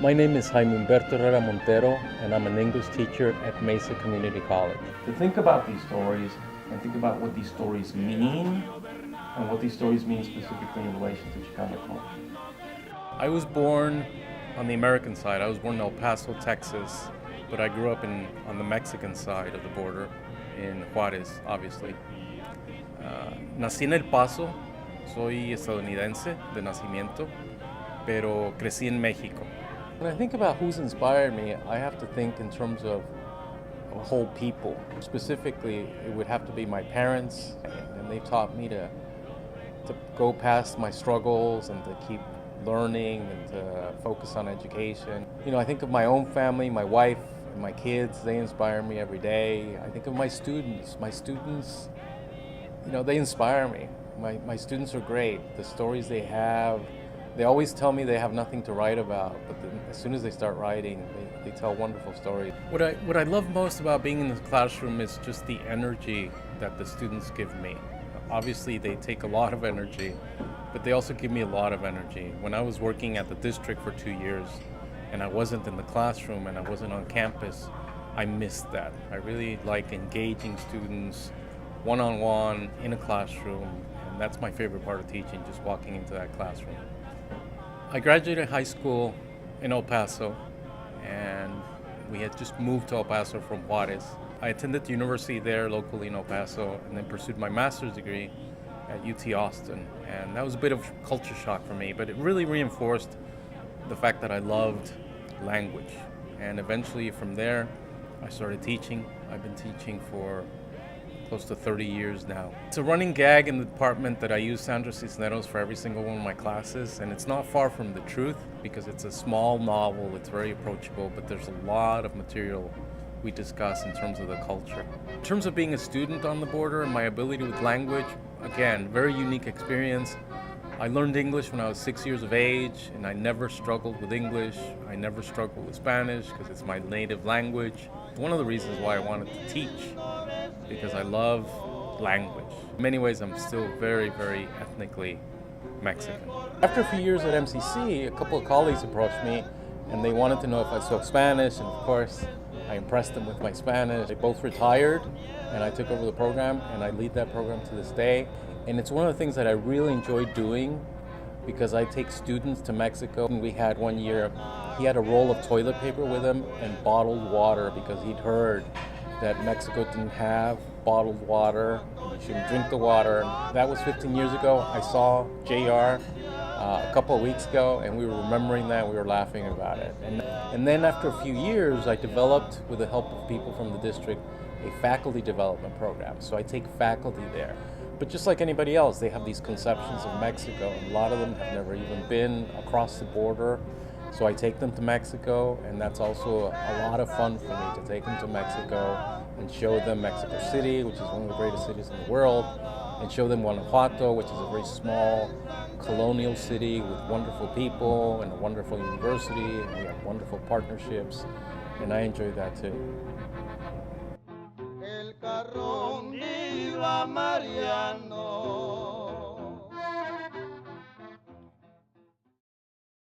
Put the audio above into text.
My name is Jaime Herrera Montero, and I'm an English teacher at Mesa Community College. To think about these stories and think about what these stories mean and what these stories mean specifically in relation to Chicano culture. I was born on the American side. I was born in El Paso, Texas, but I grew up on the Mexican side of the border in Juárez, obviously. Nací en El Paso, soy estadounidense de nacimiento, pero crecí en México. When I think about who's inspired me, I have to think in terms of a whole people. Specifically, it would have to be my parents, and they taught me to go past my struggles and to keep learning and to focus on education. You know, I think of my own family, my wife and my kids, they inspire me every day. I think of my students. My students, you know, they inspire me. My students are great. The stories they have, they always tell me they have nothing to write about, but then as soon as they start writing, they tell wonderful stories. What I love most about being in the classroom is just the energy that the students give me. Obviously, they take a lot of energy, but they also give me a lot of energy. When I was working at the district for 2 years and I wasn't in the classroom and I wasn't on campus, I missed that. I really like engaging students one-on-one in a classroom, and that's my favorite part of teaching, just walking into that classroom. I graduated high school in El Paso, and we had just moved to El Paso from Juárez. I attended the university there locally in El Paso and then pursued my master's degree at UT Austin. And that was a bit of culture shock for me, but it really reinforced the fact that I loved language. And eventually from there, I started teaching. I've been teaching for close to 30 years now. It's a running gag in the department that I use Sandra Cisneros for every single one of my classes, and it's not far from the truth because it's a small novel, it's very approachable, but there's a lot of material we discuss in terms of the culture. In terms of being a student on the border and my ability with language, again, very unique experience. I learned English when I was 6 years of age, and I never struggled with English. I never struggled with Spanish because it's my native language. It's one of the reasons why I wanted to teach, because I love language. In many ways, I'm still very, very ethnically Mexican. After a few years at MCC, a couple of colleagues approached me and they wanted to know if I spoke Spanish, and of course, I impressed them with my Spanish. They both retired and I took over the program, and I lead that program to this day. And it's one of the things that I really enjoy doing because I take students to Mexico. And we had one year, he had a roll of toilet paper with him and bottled water because he'd heard that Mexico didn't have bottled water. You shouldn't drink the water. That was 15 years ago. I saw JR a couple of weeks ago, and we were remembering that. We were laughing about it. And then after a few years, I developed, with the help of people from the district, a faculty development program. So I take faculty there. But just like anybody else, they have these conceptions of Mexico, and a lot of them have never even been across the border. So I take them to Mexico, and that's also a lot of fun for me to take them to Mexico and show them Mexico City, which is one of the greatest cities in the world, and show them Guanajuato, which is a very small colonial city with wonderful people and a wonderful university, and we have wonderful partnerships, and I enjoy that too. El carrón iba Mariano.